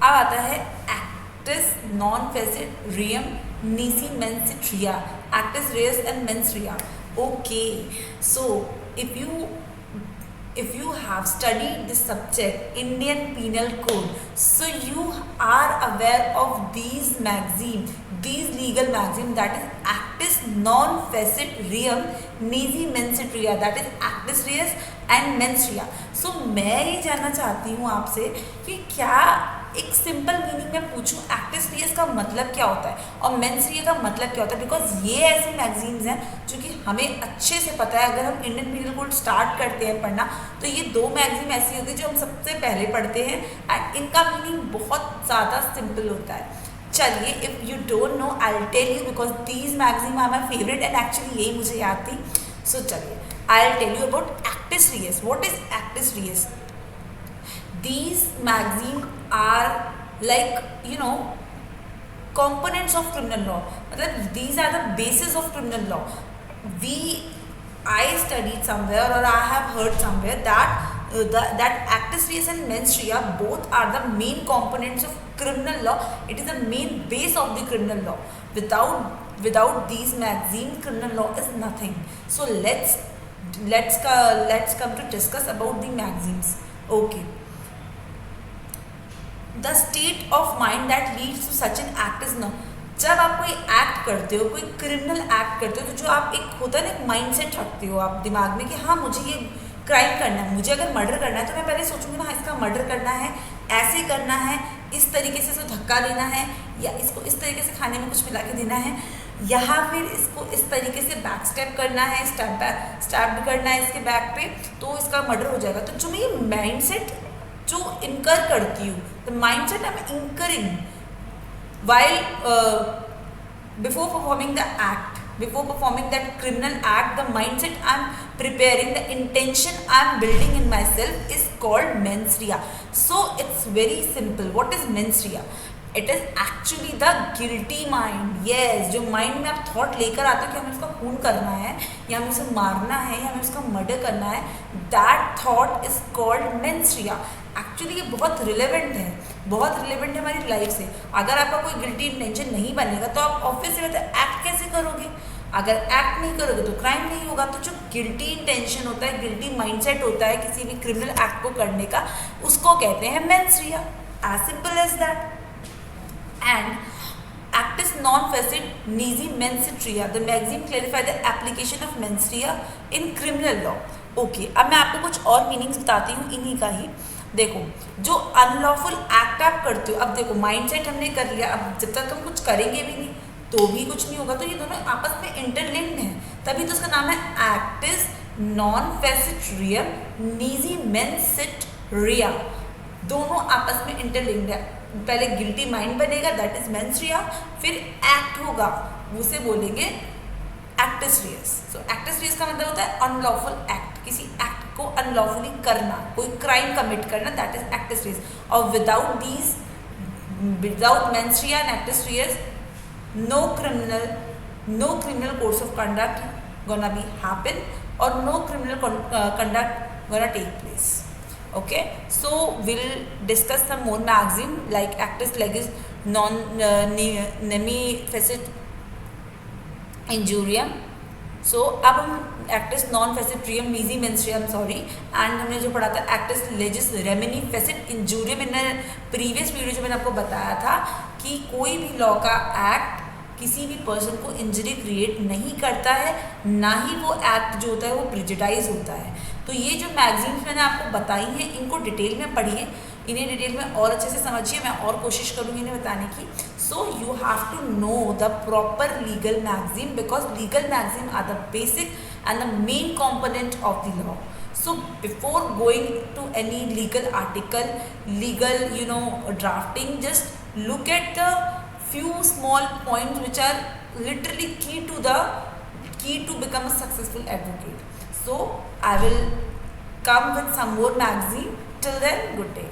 अब आता है actus non facet reum nisi mens rea, actus reus and mens rea. Okay, so if you have studied this subject Indian Penal Code, so you are aware of these maxims, these legal maxims, that is actus non facet reum nisi mens rea, that is actus reus and mens rea. So मैं ये जानना चाहती हूँ आपसे कि क्या एक simple meaning में पूछूं एक्टिस रियस का मतलब क्या होता है और मेंस रिया का मतलब क्या होता है, बिकॉज ये ऐसे मैगजीन्स हैं जो कि हमें अच्छे से पता है। अगर हम इंडियन पीनल कोड स्टार्ट करते हैं पढ़ना तो ये दो मैगजीन ऐसी होती है जो हम सबसे पहले पढ़ते हैं एंड इनका मीनिंग बहुत ज़्यादा सिंपल होता है। चलिए, if you don't know I will tell you, because these magazine are my favourite and actually यही मुझे याद थी। सो चलिए, I will tell you about actus reus. What is actus reus? These magazines are like, you know, components of criminal law. मतलब these are the basis of criminal law. I studied somewhere or I have heard somewhere that actus reus and mens rea both are the main components of criminal law. It is the main base of the criminal law. Without these magazines, criminal law is nothing. So let's come to discuss about the magazines. Okay. The state of mind that leads to such an act is no. जब आप कोई act करते हो, कोई criminal act करते हो, तो जो आप एक होता है ना, एक माइंड सेट रखते हो आप दिमाग में कि हाँ मुझे ये क्राइम करना है, मुझे अगर मर्डर करना है तो मैं पहले सोचूंगी ना, हाँ इसका मर्डर करना है, ऐसे करना है, इस तरीके से इसको धक्का देना है, या इसको इस तरीके से खाने में कुछ मिला के देना है, या फिर इसको इस तरीके से बैक स्टेप करना है, स्टैब करना है इसके बैक पे, तो इसका मर्डर हो जाएगा। तो जो मैं ये माइंड सेट जो इनकर करती हूँ, the mindset I am incurring while before performing the act, before performing that criminal act, the mindset I'm preparing, the intention I'm building in myself is called mens rea. So it's very simple. What is mens rea? It is actually the guilty mind. Yes, जो mind में आप thought लेकर आते हो कि हमें उसका खून करना है, या हमें उसे मारना है, या हमें उसका मर्डर करना है, that thought is called mens rea. Actually ये बहुत रिलेवेंट है हमारी लाइफ से। अगर आपका कोई गिल्टी इंटेंशन नहीं बनेगा तो आप ऑब्वियसली एक्ट कैसे करोगे? अगर एक्ट नहीं करोगे तो क्राइम नहीं होगा। तो जो गिल्टी इंटेंशन होता है, गिल्टी माइंडसेट होता है किसी भी क्रिमिनल एक्ट को करने का, उसको कहते हैं mens rea. As simple as that. And actus non facet nisi mens rea, the magazine clarify the application of mens rea in criminal law. Okay, अब मैं आपको कुछ और मीनिंग्स बताती हूँ इन्हीं का ही। देखो, जो अनलॉफुल एक्ट आप करते हो, अब देखो माइंडसेट हमने कर लिया, अब जब तक हम कुछ करेंगे भी नहीं तो भी कुछ नहीं होगा, तो ये दोनों आपस में इंटरलिंक्ड हैं, तभी तो उसका नाम है एक्टिस नॉन फेसिट रियम नीजी मेंसिट रिया। दोनों आपस में इंटरलिंक्ड है। पहले गिल्टी माइंड बनेगा, दैट इज मेंस रिया, फिर एक्ट होगा, उसे बोलेंगे एक्टिस रियस। सो एक्टिस रियस का मतलब होता है अनलॉफुल एक्ट, किसी एक्ट को अनलॉफुली करना, कोई क्राइम कमिट करना, दैट इज एक्टिस रियस। और without mens rea and actus reus, no criminal course of conduct gonna be happen, or no criminal conduct gonna take place. Okay, so we'll discuss some more magazine like actus legis non nemi facet injurium. So अब हम actus non facet reum nisi mens reum sorry, and हमने जो पढ़ा था actus legis remini facet injurium in previous video जो मैंने आपको बताया था कि कोई भी लॉ का एक्ट किसी भी पर्सन को इंजरी क्रिएट नहीं करता है, ना ही वो एक्ट जो होता है वो प्रिजुडाइज होता है। तो ये जो मैगजीन्स मैंने आपको बताई हैं, इनको डिटेल में पढ़िए, इन्हें डिटेल में और अच्छे से समझिए, मैं और कोशिश करूँगी इन्हें बताने की। So you have to know the proper legal magazine, because legal magazine are the basic and the main component of the law. So before going to any legal article, legal drafting, just look at the few small points which are literally key to become a successful advocate. So I will come with some more magazine. Till then, good day.